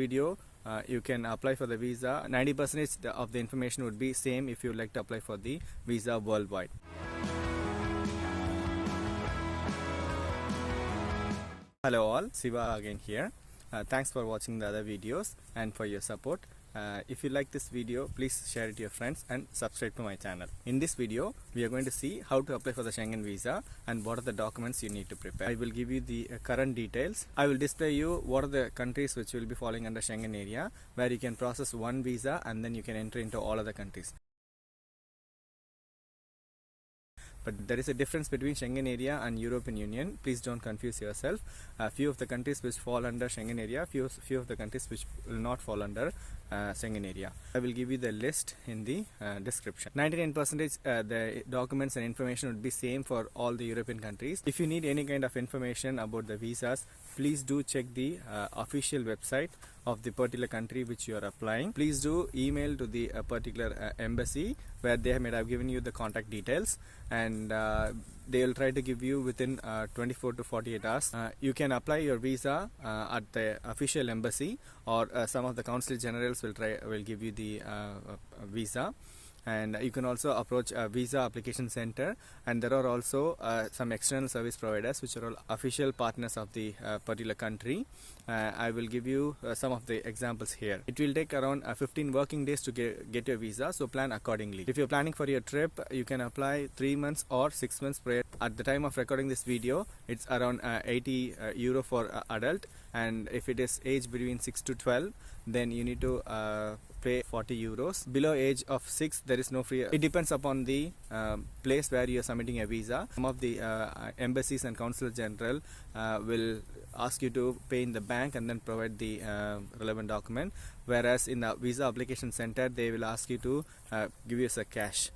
Video you can apply for the visa. 90% of the information would be same if you like to apply for the visa worldwide. Hello all, Siva again here. Thanks for watching the other videos and for your support. If you like this video, please share it to your friends and subscribe to my channel. In this video, we are going to see how to apply for the Schengen visa and what are the documents you need to prepare. I will give you the current details. I will display you what are the countries which will be falling under Schengen area, where you can process one visa and then you can enter into all other countries. But there is a difference between Schengen area and European Union. Please don't confuse yourself. Few of the countries which fall under Schengen area, few of the countries which will not fall under Schengen area. I will give you the list in the description. 99% the documents and information would be same for all the European countries. If you need any kind of information about the visas, please do check the official website of the particular country which you are applying. Please do email to the particular embassy where they might have given you the contact details, and they will try to give you within 24 to 48 hours. You can apply your visa at the official embassy, or some of the consulate generals will give you the visa. And you can also approach a visa application center, and there are also some external service providers which are all official partners of the particular country. I will give you some of the examples here. It will take around 15 working days to get your visa, so plan accordingly. If you're planning for your trip, you can apply 3 months or 6 months prior. At the time of recording this video, it's around 80 euro for adult, and if it is age between 6 to 12, then you need to pay 40 euros. Below age of 6, there is no free. It depends upon the place where you are submitting a visa. Some of the embassies and consulate general will ask you to pay in the bank and then provide the relevant document, whereas in the visa application center they will ask you to give you a cash.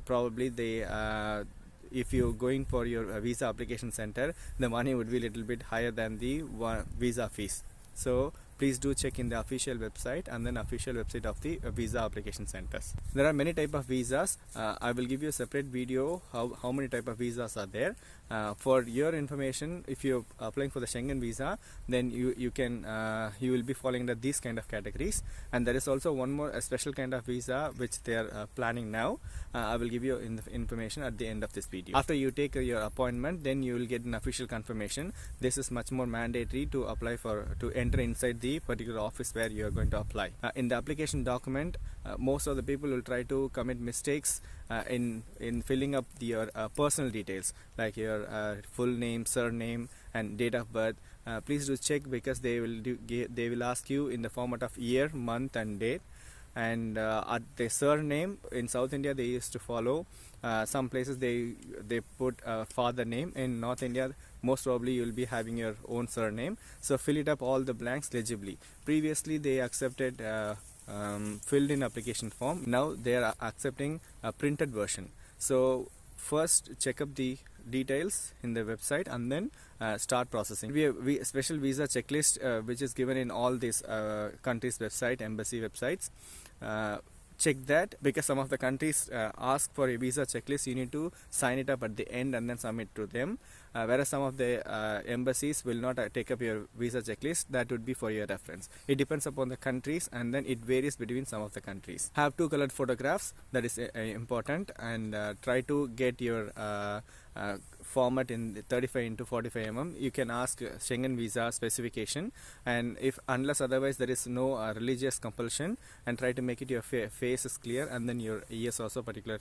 Probably they if you're going for your visa application center, the money would be a little bit higher than the visa fees. So please do check in the official website and then official website of the visa application centers. There are many type of visas. I will give you a separate video how many type of visas are there. For your information, if you're applying for the Schengen visa, then you will be falling under these kind of categories. And there is also one more a special kind of visa which they are planning now. I will give you information at the end of this video. After you take your appointment, then you will get an official confirmation. This is much more mandatory to apply to enter inside the particular office where you are going to apply. In the application document, most of the people will try to commit mistakes in filling up your personal details, like your full name, surname and date of birth. Please do check, because they will ask you in the format of year, month and date. And at the surname, in South India they used to follow, some places they put father name. In North India, most probably you will be having your own surname, so fill it up all the blanks legibly. Previously they accepted filled in application form. Now they are accepting a printed version. So first check up the details in the website and then start processing. We have special visa checklist which is given in all these countries' website, embassy websites. Check that, because some of the countries ask for a visa checklist. You need to sign it up at the end and then submit to them, whereas some of the embassies will not take up your visa checklist. That would be for your reference. It depends upon the countries, and then it varies between some of the countries. Have 2 colored photographs, that is important, and try to get your format in 35 into 45 mm. You can ask Schengen visa specification, and if unless otherwise there is no religious compulsion, and try to make it your face is clear and then your ears also particular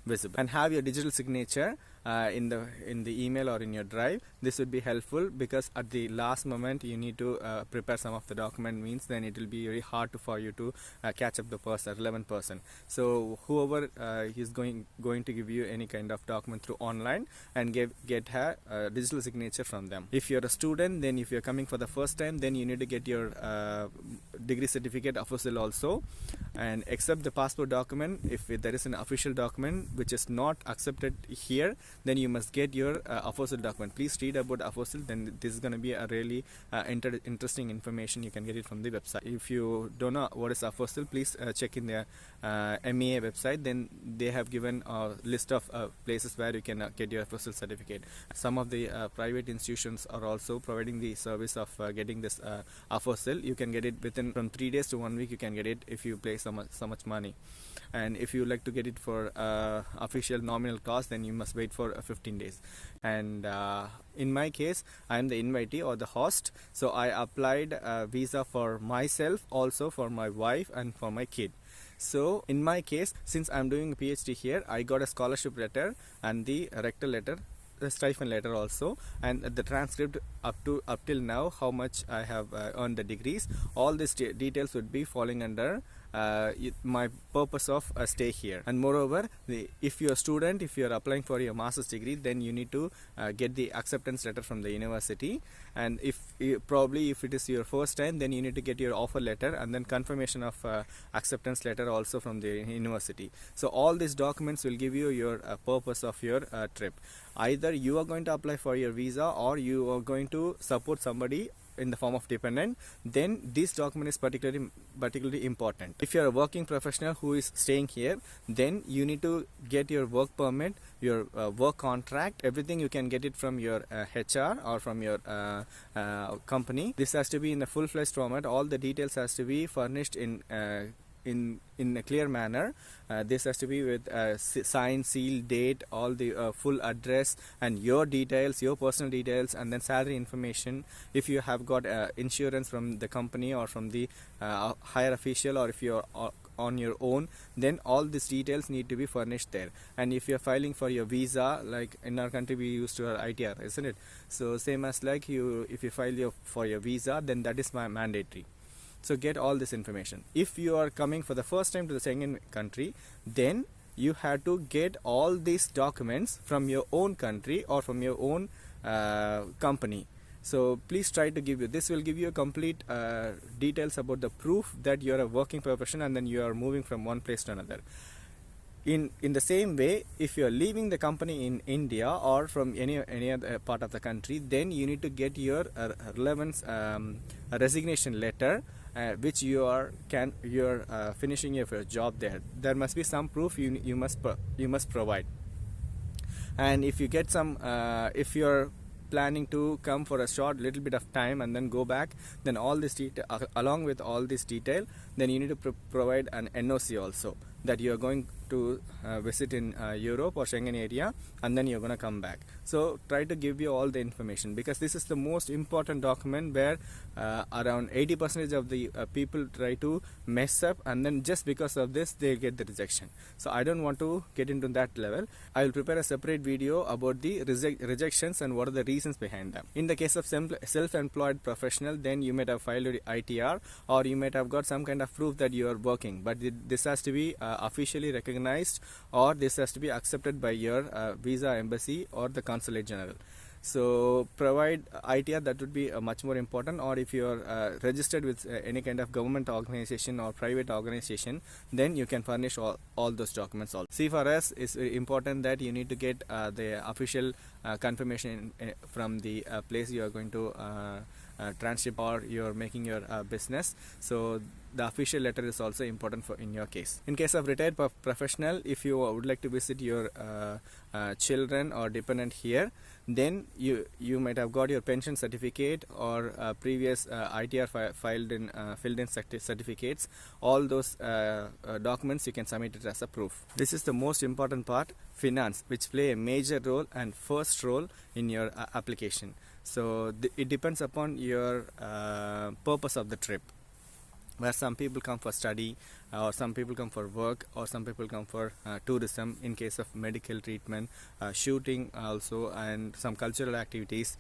visible. And have your digital signature in the email or in your drive. This would be helpful, because at the last moment you need to prepare some of the document, means then it will be very hard for you to catch up the relevant person. So whoever is going to give you any kind of document through online, and get a digital signature from them. If you're a student, then if you're coming for the first time, then you need to get your degree certificate official also, and accept the passport document. If there is an official document which is not accepted here, then you must get your official document. Please read about official, then this is going to be a really interesting information. You can get it from the website. If you don't know what is official, please check in the MEA website. Then they have given a list of places where you can get your official certificate. Some of the private institutions are also providing the service of getting this official. You can get it within within from 3 days to 1 week you can get it if you pay so much money. And if you like to get it for official nominal cost, then you must wait for 15 days. And in my case, I am the invitee or the host, so I applied a visa for myself, also for my wife and for my kid. So in my case, since I'm doing a PhD here, I got a scholarship letter and the rectal letter, the stipend letter also, and the transcript up till now, how much I have earned the degrees. All these details would be falling under my purpose of stay here. And moreover, if you're a student, if you're applying for your master's degree, then you need to get the acceptance letter from the university. And if it is your first time, then you need to get your offer letter and then confirmation of acceptance letter also from the university. So all these documents will give you your purpose of your trip. Either you are going to apply for your visa or you are going to support somebody in the form of dependent, then this document is particularly important. If you are a working professional who is staying here, then you need to get your work permit, your work contract, everything you can get it from your HR or from your company. This has to be in a full-fledged format. All the details has to be furnished in a clear manner. This has to be with sign, seal, date, all the full address and your details, your personal details, and then salary information. If you have got insurance from the company or from the higher official, or if you're on your own, then all these details need to be furnished there. And if you're filing for your visa, like in our country we used to have ITR, isn't it? So same as like if you file for your visa, then that is mandatory. So get all this information. If you are coming for the first time to the Schengen country, then you have to get all these documents from your own country or from your own company. So please try to this will give you a complete details about the proof that you are a working professional and then you are moving from one place to another. In the same way, if you are leaving the company in India or from any other part of the country, then you need to get your relevance resignation letter, which you are finishing your job there. There must be some proof you must provide. And if you get some, if you are planning to come for a short little bit of time and then go back, then all this detail, along with all this detail, then you need to provide an NOC also, that you are going to visit in Europe or Schengen area, and then you're going to come back. So try to give you all the information, because this is the most important document where around 80% of the people try to mess up, and then just because of this they get the rejection. So I don't want to get into that level. I will prepare a separate video about the rejections and what are the reasons behind them. In the case of self-employed professional, then you might have filed ITR, or you might have got some kind of proof that you are working, but this has to be officially recognized, or this has to be accepted by your visa embassy or the consulate general. So provide ITR, that would be much more important. Or if you are registered with any kind of government organization or private organization, then you can furnish all those documents also. See, for us it's important that you need to get the official confirmation from the place you are going to transship or you're making your business. So the official letter is also important in your case. In case of retired professional, if you would like to visit your children or dependent here, then you might have got your pension certificate or previous ITR filled in certificates. All those documents you can submit it as a proof. This is the most important part, finance, which play a major role and first role in your application. So it depends upon your purpose of the trip, where some people come for study, or some people come for work, or some people come for tourism in case of medical treatment, shooting also, and some cultural activities,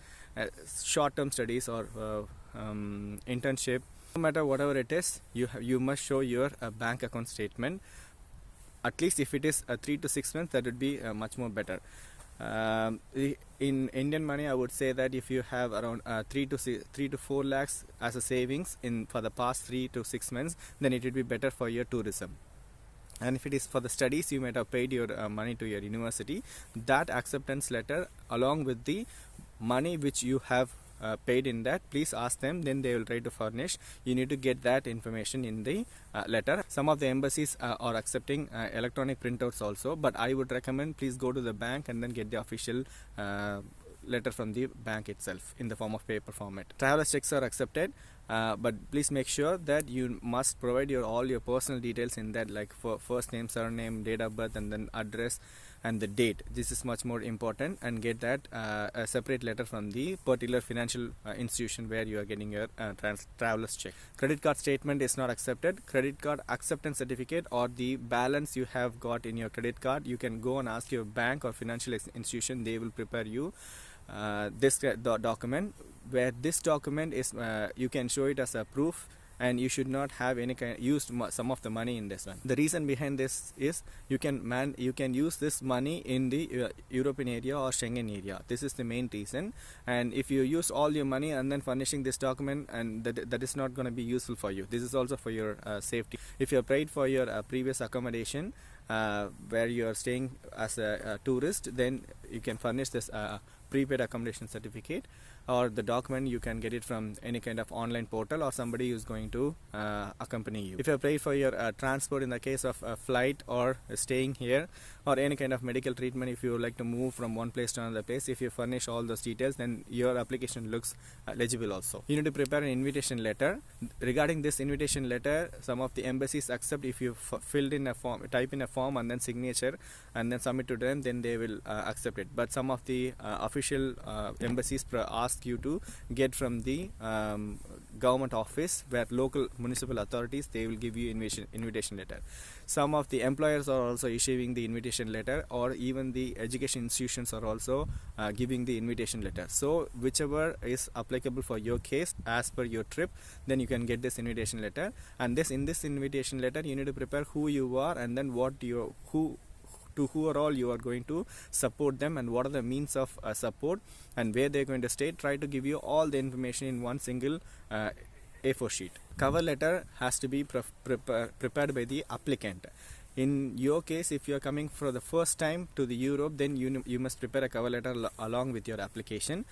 short-term studies or internship. No matter whatever it is, you must show your bank account statement. At least if it is 3 to 6 months, that would be much more better. In Indian money, I would say that if you have around 3 to 4 lakhs as a savings for the past 3 to 6 months, then it would be better for your tourism. And if it is for the studies, you might have paid your money to your university. That acceptance letter, along with the money which you have paid in that, please ask them, then they will try to furnish. You need to get that information in the letter. Some of the embassies are accepting electronic printouts also, but I would recommend please go to the bank and then get the official letter from the bank itself in the form of paper format. Traveler's checks are accepted. but please make sure that you must provide all your personal details in that, like for first name, surname, date of birth, and then address and the date. This is much more important, and get that a separate letter from the particular financial institution where you are getting your traveler's check. Credit card statement is not accepted. Credit card acceptance certificate or the balance you have got in your credit card, you can go and ask your bank or financial institution. They will prepare you this document, where this document is you can show it as a proof, and you should not have any kind used some of the money in this one. The reason behind this is you can use this money in the European area or Schengen area. This is the main reason. And if you use all your money and then furnishing this document, and that is not going to be useful for you. This is also for your safety. If you have paid for your previous accommodation where you are staying as a tourist, then you can furnish this prepaid accommodation certificate, or the document you can get it from any kind of online portal, or somebody who is going to accompany you. If you pay for your transport in the case of a flight or staying here, or any kind of medical treatment, if you would like to move from one place to another place, if you furnish all those details, then your application looks legible also. You need to prepare an invitation letter. Regarding this invitation letter, some of the embassies accept if you filled in a form, type in a form and then signature and then submit to them, then they will accept it. But some of the official embassies ask you to get from the government office, where local municipal authorities, they will give you invitation letter. Some of the employers are also issuing the invitation letter, or even the education institutions are also giving the invitation letter. So whichever is applicable for your case as per your trip, then you can get this invitation letter. And in this invitation letter, you need to prepare who you are, and then who are all you are going to support them, and what are the means of support, and where they are going to stay. Try to give you all the information in one single A4 sheet. Cover letter has to be prepared by the applicant. In your case, if you are coming for the first time to the Europe, then you must prepare a cover letter along with your application.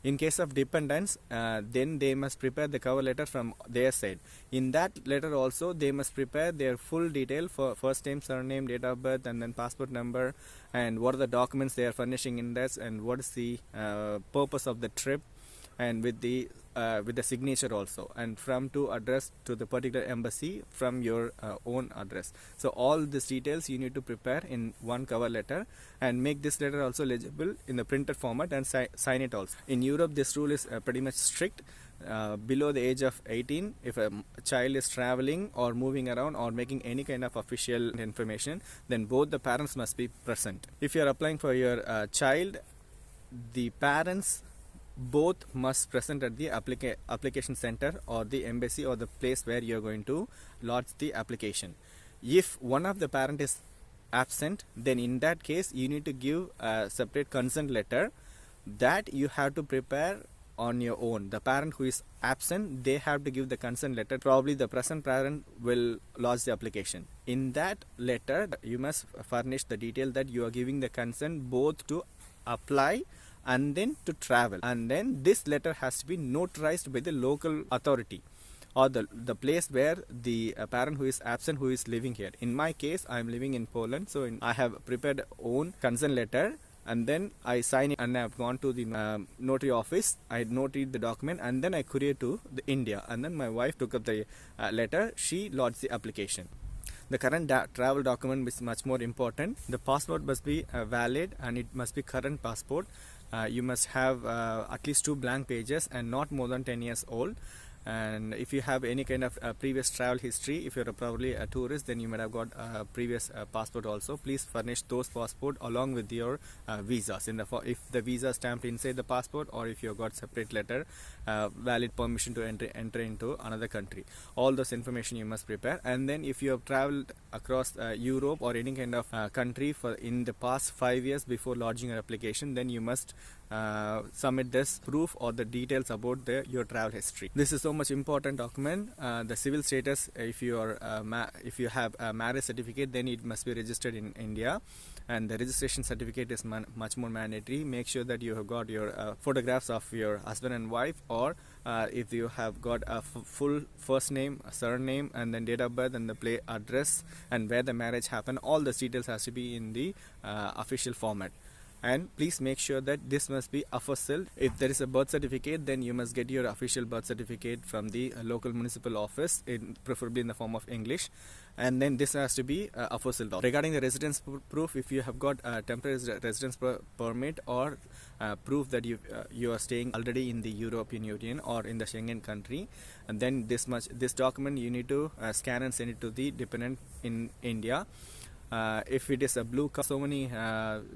In case of dependents, then they must prepare the cover letter from their side. In that letter also, they must prepare their full detail for first name, surname, date of birth, and then passport number, and what are the documents they are furnishing in this, and what is the purpose of the trip, and with the signature also, and from to address to the particular embassy from your own address. So all these details you need to prepare in one cover letter, and make this letter also legible in the printed format, and sign it also. In Europe, this rule is pretty much strict. Below the age of 18, if a child is traveling or moving around or making any kind of official information, then both the parents must be present. If you are applying for your child, the parents both must present at the application center or the embassy or the place where you are going to lodge the application. If one of the parent is absent, then in that case you need to give a separate consent letter that you have to prepare on your own. The parent who is absent, they have to give the consent letter. Probably the present parent will lodge the application. In that letter, you must furnish the detail that you are giving the consent both to apply and then to travel, and then this letter has to be notarized by the local authority or the place where the parent who is absent, who is living here. In my case, I am living in Poland, so I have prepared own consent letter, and then I sign it, and I have gone to the notary office. I notaried the document, and then I courier to India, and then my wife took up the letter. She lodged the application. The current travel document is much more important. The passport must be valid, and it must be current passport. You must have at least 2 blank pages and not more than 10 years old. And if you have any kind of previous travel history, if you're probably a tourist, then you might have got a previous passport also. Please furnish those passport along with your visas. If the visa stamped inside the passport, or if you have got separate letter, valid permission to enter into another country. All those information you must prepare. And then if you have traveled across Europe or any kind of country in the past 5 years before lodging your application, then you must submit this proof or the details about your travel history. This is so much important document. The civil status, if you have a marriage certificate, then it must be registered in India, and the registration certificate is much more mandatory. Make sure that you have got your photographs of your husband and wife, or if you have got a full first name, surname, and then date of birth, and the address, and where the marriage happened. All the details has to be in the official format. And please make sure that this must be official. If there is a birth certificate, then you must get your official birth certificate from the local municipal office, preferably in the form of English, and then this has to be official document. Regarding the residence proof, if you have got a temporary residence permit or proof that you are staying already in the European Union or in the Schengen country, and then this document you need to scan and send it to the dependent in India. If it is a blue card, so many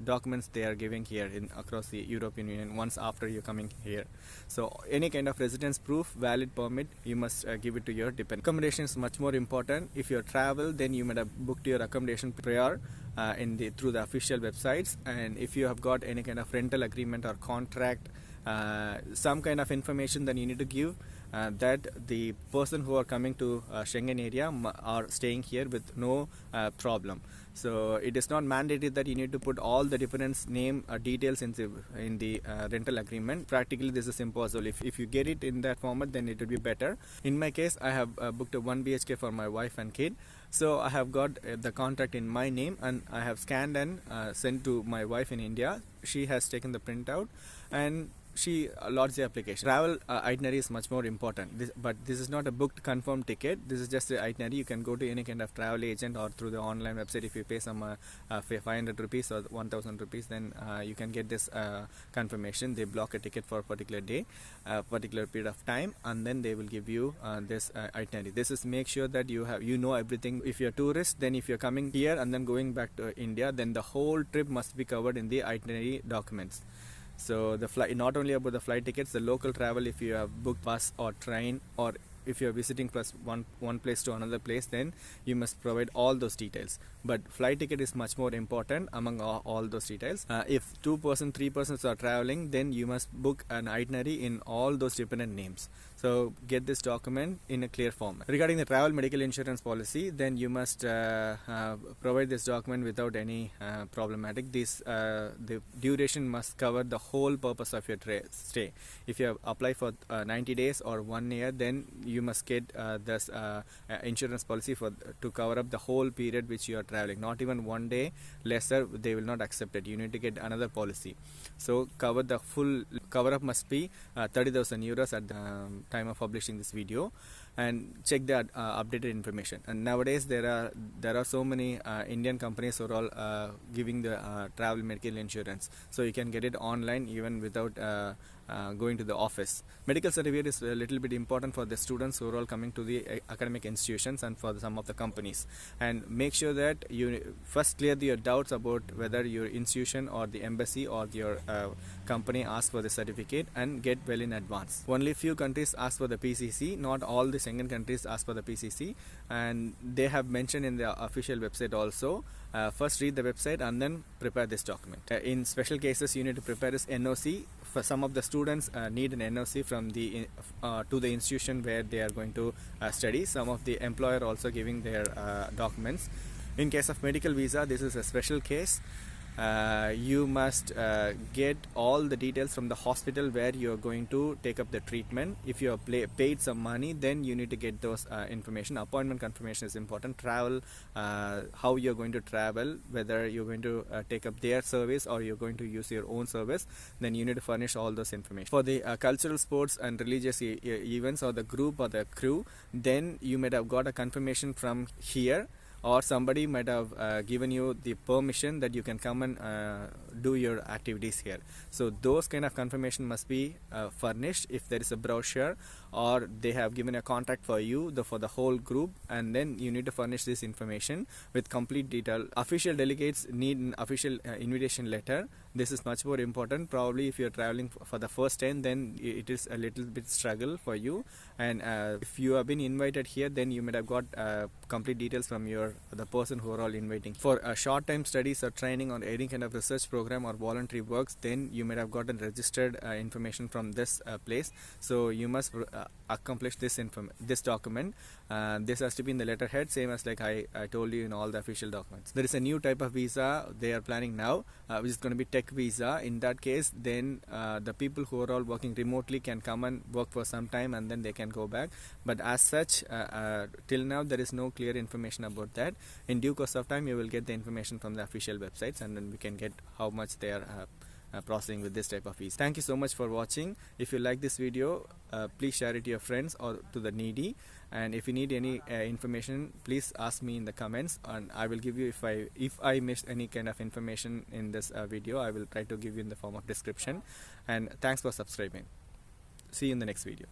documents they are giving here across the European Union once after you're coming here. So any kind of residence proof, valid permit, you must give it to your dependent. Accommodation is much more important. If you travel, then you might have booked your accommodation prior through the official websites, and if you have got any kind of rental agreement or contract, some kind of information that you need to give, that the person who are coming to Schengen area are staying here with no problem. So it is not mandated that you need to put all the dependents' name details in the rental agreement. Practically this is impossible. If you get it in that format, then it will be better. In my case, I have booked a 1 BHK for my wife and kid. So I have got the contract in my name, and I have scanned and sent to my wife in India. She has taken the printout and she lodged the application. Travel itinerary is much more important, but this is not a booked confirmed ticket. This is just the itinerary. You can go to any kind of travel agent or through the online website. If you pay some 500 rupees or 1000 rupees, then you can get this confirmation. They block a ticket for a particular day, a particular period of time, and then they will give you this itinerary. This is make sure that you know everything. If you're a tourist, then if you're coming here and then going back to India, then the whole trip must be covered in the itinerary documents. So the flight, not only about the flight tickets, the local travel, if you have booked bus or train, or if you are visiting plus one place to another place, then you must provide all those details. But flight ticket is much more important among all those details. If 3 persons are traveling, then you must book an itinerary in all those dependent names. So get this document in a clear format. Regarding the travel medical insurance policy, then you must provide this document without any problematic. The duration must cover the whole purpose of your stay. If you apply for 90 days or 1 year, then you must get this insurance policy to cover up the whole period which you are traveling. Not even 1 day lesser, they will not accept it. You need to get another policy. So the full cover up must be 30,000 euros at the time of publishing this video, and check the updated information. And nowadays there are so many Indian companies who are all giving the travel medical insurance, so you can get it online even without going to the office. Medical certificate is a little bit important for the students who are all coming to the academic institutions and for some of the companies. And make sure that you first clear your doubts about whether your institution or the embassy or your company asks for the certificate, and get well in advance. Only few countries ask for the PCC. Not all the Schengen countries ask for the PCC, and they have mentioned in the official website also. First read the website and then prepare this document. In special cases, you need to prepare this NOC. For some of the students need an NOC from the to the institution where they are going to study. Some of the employer also giving their documents. In case of medical visa, this is a special case. You must get all the details from the hospital where you are going to take up the treatment. If you have paid some money, then you need to get those information. Appointment confirmation is important. Travel, how you are going to travel, whether you are going to take up their service or you are going to use your own service, then you need to furnish all those information. For the cultural, sports and religious events, or the group or the crew, then you might have got a confirmation from here, or somebody might have given you the permission that you can come and do your activities here. So those kind of confirmation must be furnished. If there is a brochure or they have given a contract for you for the whole group, and then you need to furnish this information with complete detail. Official delegates need an official invitation letter. This is much more important. Probably if you are traveling for the first time, then it is a little bit struggle for you. And if you have been invited here, then you might have got complete details from the person who are all inviting. For short-time studies or training or any kind of research program or voluntary works, then you might have gotten registered information from this place. So you must accomplish this document. This has to be in the letterhead, same as like I told you in all the official documents. There is a new type of visa they are planning now, which is going to be tech visa. In that case, then the people who are all working remotely can come and work for some time and then they can go back. But as such, till now there is no clear information about that. In due course of time, you will get the information from the official websites, and then we can get how much they are processing with this type of visa. Thank you so much for watching. If you like this video, please share it to your friends or to the needy, and if you need any information, please ask me in the comments, and I will give you, if I missed any kind of information in this video, I will try to give you in the form of description. And thanks for subscribing. See you in the next video.